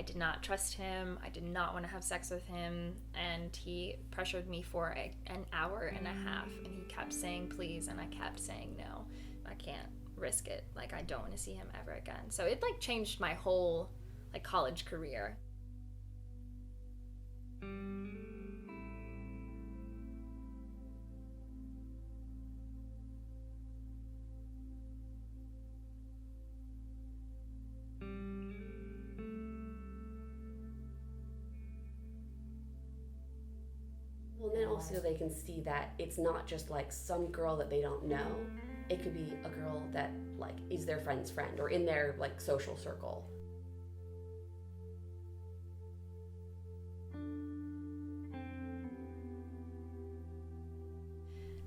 did not trust him. I did not want to have sex with him. And he pressured me for an hour and a half. And he kept saying please, and I kept saying no. I can't risk it. Like, I don't want to see him ever again. So it like changed my whole like college career. Well, and then also they can see that it's not just like some girl that they don't know. It could be a girl that like is their friend's friend or in their like social circle.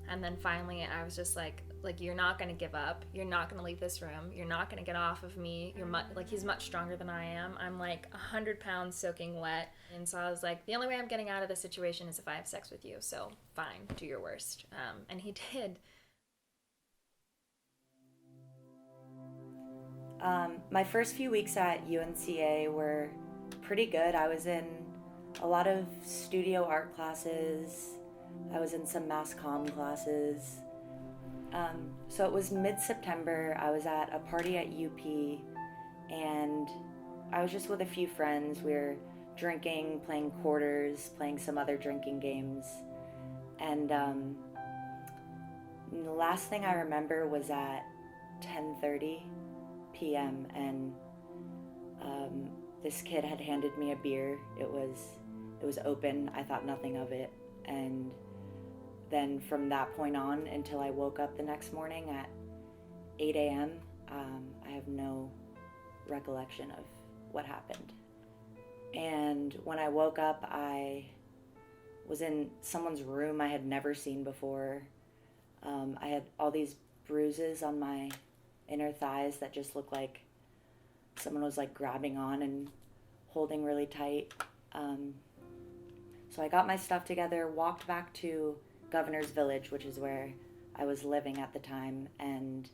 And then finally I was just like you're not going to give up. You're not going to leave this room. You're not going to get off of me. He's much stronger than I am. I'm like 100 pounds soaking wet. And so I was like, the only way I'm getting out of this situation is if I have sex with you. So fine, do your worst. And he did. My first few weeks at UNCA were pretty good. I was in a lot of studio art classes. I was in some mass comm classes. So it was mid-September. I was at a party at UP, and I was just with a few friends. We were drinking, playing quarters, playing some other drinking games. And the last thing I remember was at 10:30 p.m. and this kid had handed me a beer. It was open. I thought nothing of it. And then from that point on until I woke up the next morning at 8 a.m., I have no recollection of what happened. And when I woke up, I was in someone's room I had never seen before. I had all these bruises on my inner thighs that just looked like someone was like grabbing on and holding really tight. So I got my stuff together, walked back to Governor's Village, which is where I was living at the time, and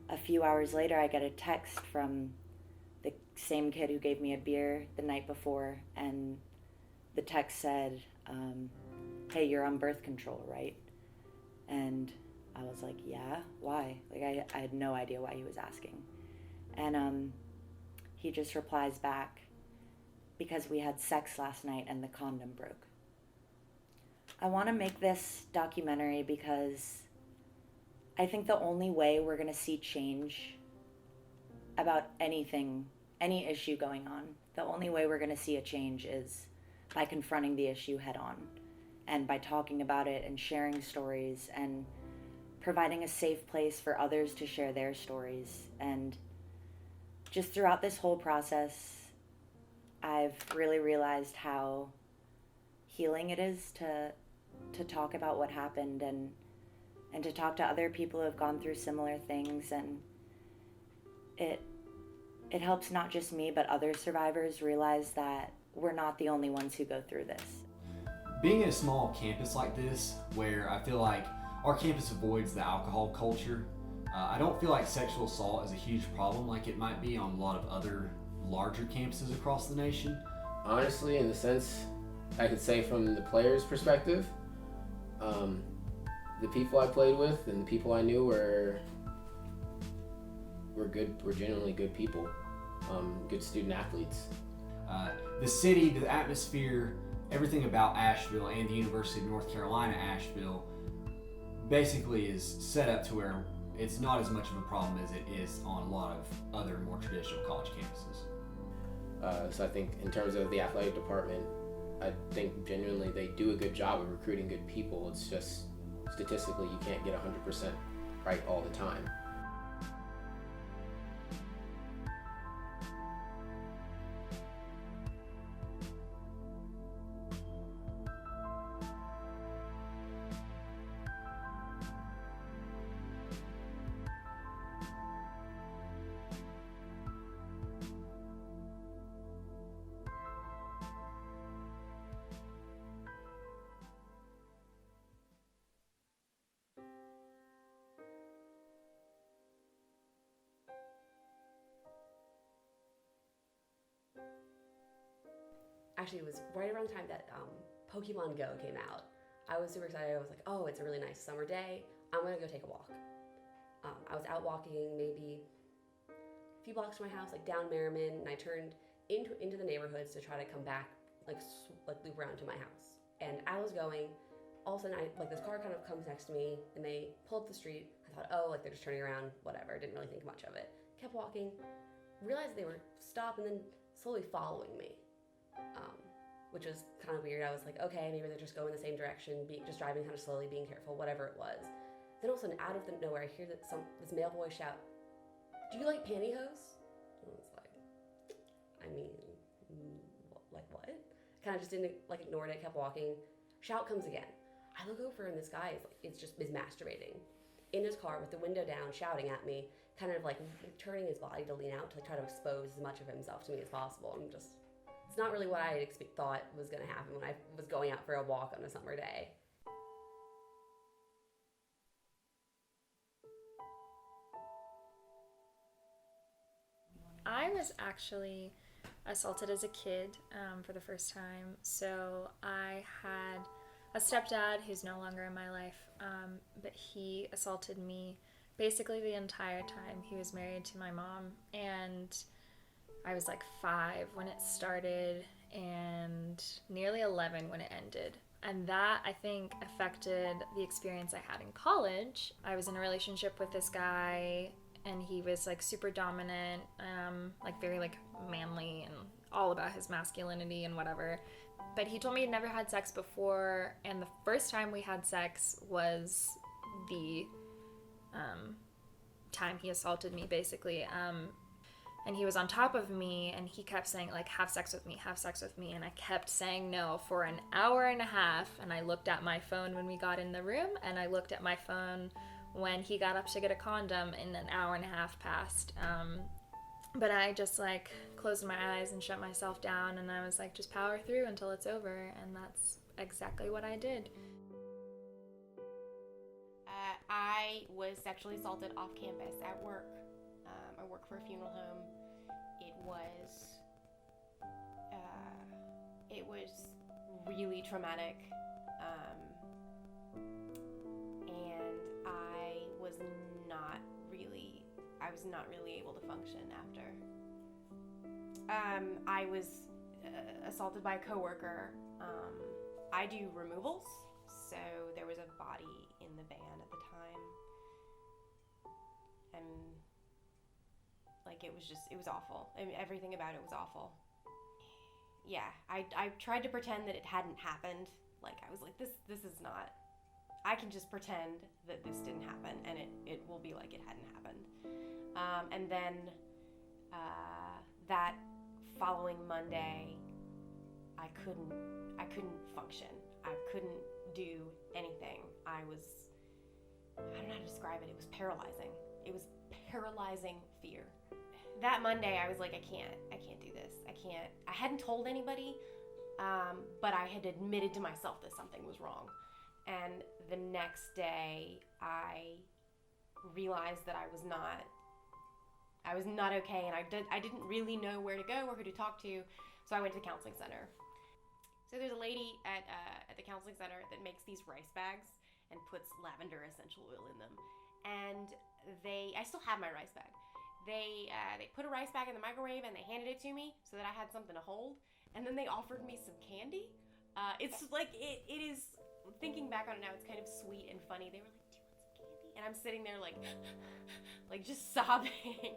a few hours later I get a text from the same kid who gave me a beer the night before, and the text said, hey, you're on birth control, right? And I was like, yeah, why? Like I had no idea why he was asking. And he just replies back, because we had sex last night and the condom broke. I want to make this documentary because I think the only way we're going to see change about anything, any issue going on, the only way we're going to see a change is by confronting the issue head on, and by talking about it and sharing stories and providing a safe place for others to share their stories. And just throughout this whole process, I've really realized how healing it is to talk about what happened and to talk to other people who have gone through similar things. And it helps not just me, but other survivors realize that we're not the only ones who go through this. Being in a small campus like this, where I feel like our campus avoids the alcohol culture, I don't feel like sexual assault is a huge problem like it might be on a lot of other larger campuses across the nation. Honestly, in the sense, I could say from the player's perspective, the people I played with and the people I knew were genuinely good people, good student athletes. The city, the atmosphere, everything about Asheville and the University of North Carolina, Asheville, basically is set up to where it's not as much of a problem as it is on a lot of other more traditional college campuses. So I think in terms of the athletic department, I think genuinely they do a good job of recruiting good people. It's just statistically you can't get 100% right all the time. actually it was right around the time that Pokemon Go came out. I was super excited. I was like, oh, it's a really nice summer day. I'm gonna go take a walk. I was out walking maybe a few blocks from my house, like down Merriman, and I turned into the neighborhoods to try to come back, like loop around to my house. And as I was going, all of a sudden, this car kind of comes next to me, and they pull up the street. I thought, oh, they're just turning around, whatever. Didn't really think much of it. Kept walking, realized they were stopped, and then slowly following me, which was kind of weird. I was like, okay, maybe they're just going the same direction, just driving kind of slowly, being careful, whatever it was. Then all of a sudden, out of nowhere, I hear this male voice shout, "Do you like pantyhose?" And I was like, I mean, like what? Kind of just didn't ignored it, kept walking. Shout comes again. I look over and this guy is masturbating in his car with the window down, shouting at me, kind of turning his body to lean out to try to expose as much of himself to me as possible. And just, it's not really what I thought was going to happen when I was going out for a walk on a summer day. I was actually assaulted as a kid for the first time. So I had a stepdad who's no longer in my life, but he assaulted me basically the entire time he was married to my mom. And I was 5 when it started and nearly 11 when it ended. And that, I think, affected the experience I had in college. I was in a relationship with this guy, and he was super dominant, very manly and all about his masculinity and whatever. But he told me he'd never had sex before, and the first time we had sex was the time he assaulted me, basically. And he was on top of me, and he kept saying, have sex with me, and I kept saying no for an hour and a half, and I looked at my phone when we got in the room, and I looked at my phone when he got up to get a condom, and an hour and a half passed. But I just closed my eyes and shut myself down, and I was just power through until it's over, and that's exactly what I did. I was sexually assaulted off campus at work. I work for a funeral home. It was really traumatic, and I was not really able to function after. I was assaulted by a coworker. I do removals, so there was a body in the van at the time, and it was awful. I mean, everything about it was awful. Yeah, I tried to pretend that it hadn't happened. I was like, this is not, I can just pretend that this didn't happen, and it will be like it hadn't happened. And then that following Monday, I couldn't function. I couldn't do anything. I don't know how to describe it. It was paralyzing. It was paralyzing fear. That Monday, I was like, I can't do this. I hadn't told anybody, but I had admitted to myself that something was wrong. And the next day, I realized that I was not okay, and I didn't really know where to go or who to talk to, so I went to the counseling center. So there's a lady at the counseling center that makes these rice bags and puts lavender essential oil in them. And I still have my rice bag. They put a rice bag in the microwave and they handed it to me so that I had something to hold. And then they offered me some candy. It's it is, thinking back on it now, it's kind of sweet and funny. They were like, do you want some candy? And I'm sitting there just sobbing.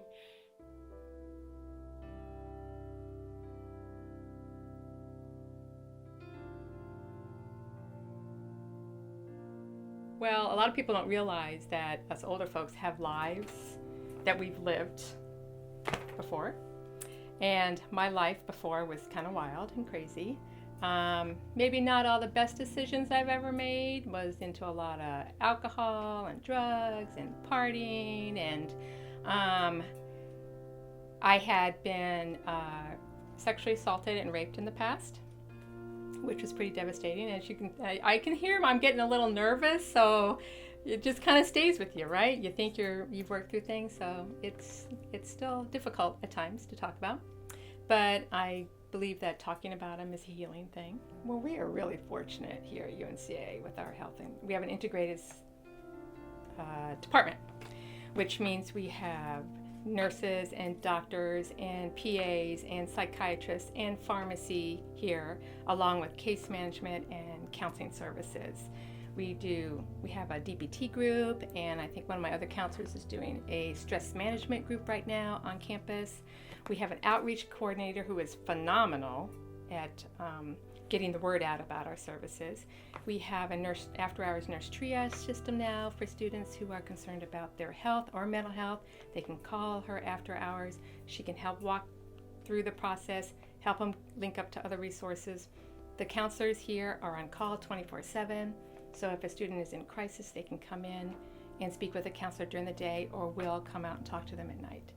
Well, a lot of people don't realize that us older folks have lives that we've lived before. And my life before was kind of wild and crazy. Maybe not all the best decisions I've ever made. Was into a lot of alcohol and drugs and partying. And I had been sexually assaulted and raped in the past, which was pretty devastating. As you can, I can hear I'm getting a little nervous, so it just kind of stays with you, right? You think you've worked through things, so it's still difficult at times to talk about. But I believe that talking about them is a healing thing. Well, we are really fortunate here at UNCA with our health, and we have an integrated department, which means we have nurses and doctors and PAs and psychiatrists and pharmacy here, along with case management and counseling services. We have a DBT group, and I think one of my other counselors is doing a stress management group right now on campus. We have an outreach coordinator who is phenomenal at getting the word out about our services. We have a after-hours nurse triage system now for students who are concerned about their health or mental health. They can call her after hours. She can help walk through the process, help them link up to other resources. The counselors here are on call 24/7. So if a student is in crisis, they can come in and speak with a counselor during the day, or we'll come out and talk to them at night.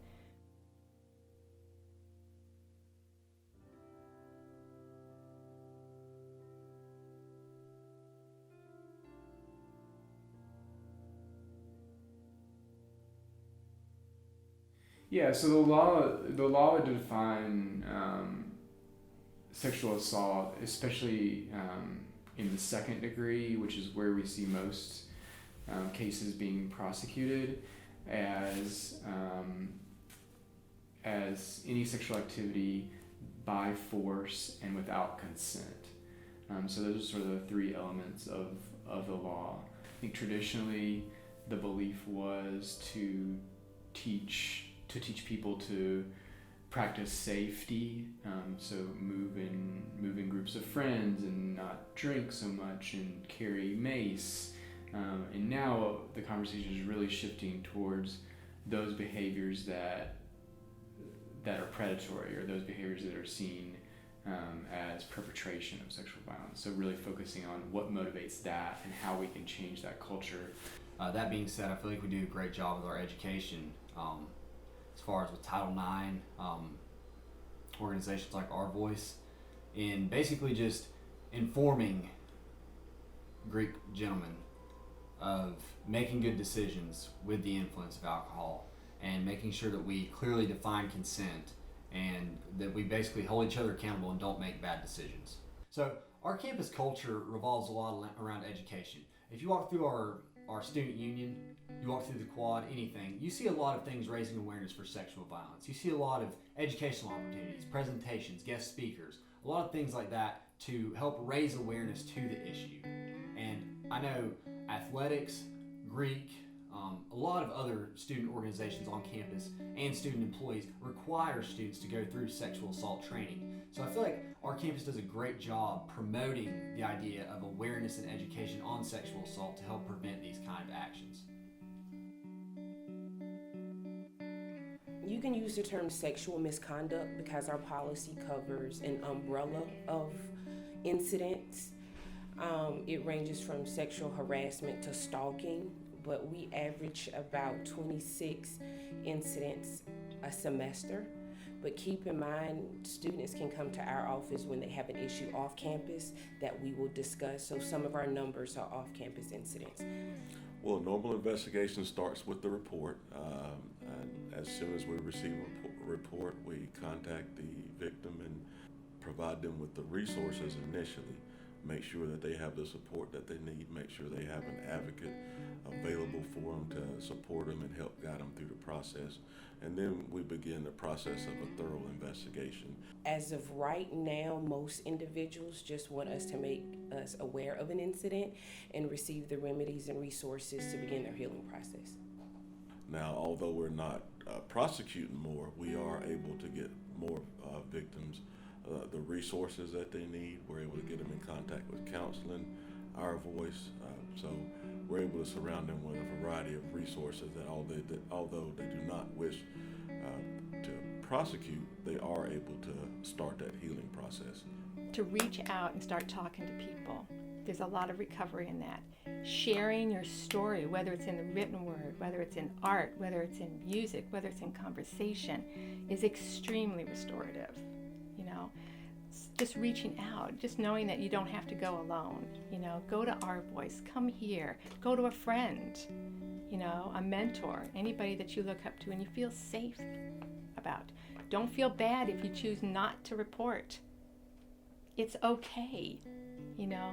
Yeah, so the law would define sexual assault, especially in the second degree, which is where we see most cases being prosecuted, as any sexual activity by force and without consent. So those are sort of the three elements of the law. I think traditionally the belief was to teach people to practice safety, so move in groups of friends and not drink so much and carry mace. And now the conversation is really shifting towards those behaviors that are predatory, or those behaviors that are seen as perpetration of sexual violence. So really focusing on what motivates that and how we can change that culture. That being said, I feel like we do a great job with our education. As far as with Title IX, organizations like Our Voice, in basically just informing Greek gentlemen of making good decisions with the influence of alcohol, and making sure that we clearly define consent, and that we basically hold each other accountable and don't make bad decisions. So our campus culture revolves a lot around education. If you walk through our student union, you walk through the quad, anything, you see a lot of things raising awareness for sexual violence. You see a lot of educational opportunities, presentations, guest speakers, a lot of things like that to help raise awareness to the issue. And I know athletics, Greek, a lot of other student organizations on campus and student employees require students to go through sexual assault training. So I feel like our campus does a great job promoting the idea of awareness and education on sexual assault to help prevent these kind of actions. You can use the term sexual misconduct because our policy covers an umbrella of incidents. It ranges from sexual harassment to stalking, but we average about 26 incidents a semester. But keep in mind, students can come to our office when they have an issue off campus that we will discuss. So some of our numbers are off-campus incidents. Well, normal investigation starts with the report. And as soon as we receive a report, we contact the victim and provide them with the resources initially. Make sure that they have the support that they need, make sure they have an advocate available for them to support them and help guide them through the process. And then we begin the process of a thorough investigation. As of right now, most individuals just want us to make us aware of an incident and receive the remedies and resources to begin their healing process. Now, although we're not prosecuting more, we are able to get more victims the resources that they need. We're able to get them in contact with counseling, Our Voice. So we're able to surround them with a variety of resources that although they do not wish to prosecute, they are able to start that healing process. To reach out and start talking to people. There's a lot of recovery in that. Sharing your story, whether it's in the written word, whether it's in art, whether it's in music, whether it's in conversation, is extremely restorative. Just reaching out, just knowing that you don't have to go alone. Go to Our Voice, come here, go to a friend, a mentor, anybody that you look up to and you feel safe about. Don't feel bad if you choose not to report. It's okay, you know?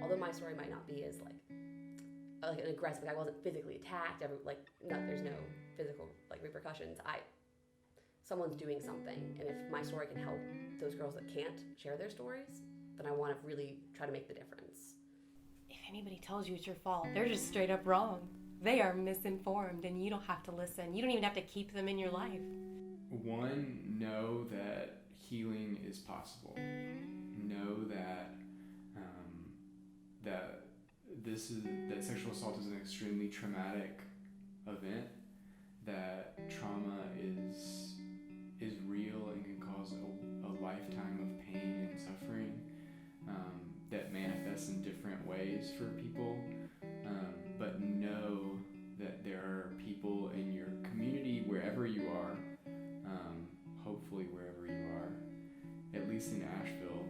Although my story might not be as like an aggressive, I wasn't physically attacked, there's no physical like repercussions. Someone's doing something, and if my story can help those girls that can't share their stories, then I want to really try to make the difference. If anybody tells you it's your fault, they're just straight up wrong. They are misinformed, and you don't have to listen. You don't even have to keep them in your life. One, know that healing is possible. Know that that sexual assault is an extremely traumatic event. That trauma is real and can cause a lifetime of pain and suffering that manifests in different ways for people. But know that there are people in your community, wherever you are, hopefully wherever you are, at least in Asheville,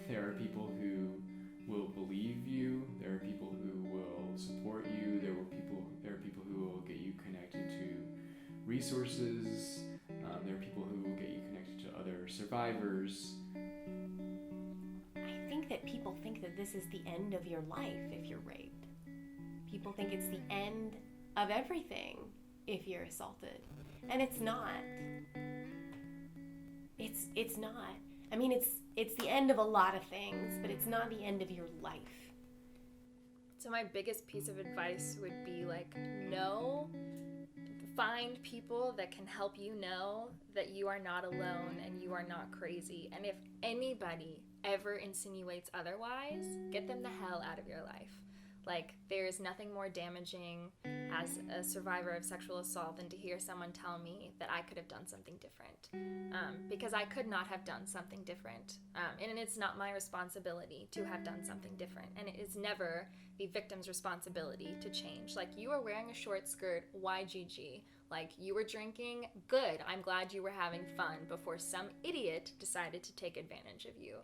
there are people who will believe you, there are people who will support you, there are people who will get you connected to resources, there are people who will get you connected to other survivors. I think that people think that this is the end of your life if you're raped. People think it's the end of everything if you're assaulted. And it's not. It's not. I mean, it's the end of a lot of things, but it's not the end of your life. So my biggest piece of advice would be like, find people that can help you know that you are not alone and you are not crazy. And if anybody ever insinuates otherwise, get them the hell out of your life. Like, there's nothing more damaging as a survivor of sexual assault than to hear someone tell me that I could have done something different. Because I could not have done something different. And it's not my responsibility to have done something different. And it is never the victim's responsibility to change. Like, you were wearing a short skirt, YGG. Like, you were drinking, good. I'm glad you were having fun before some idiot decided to take advantage of you.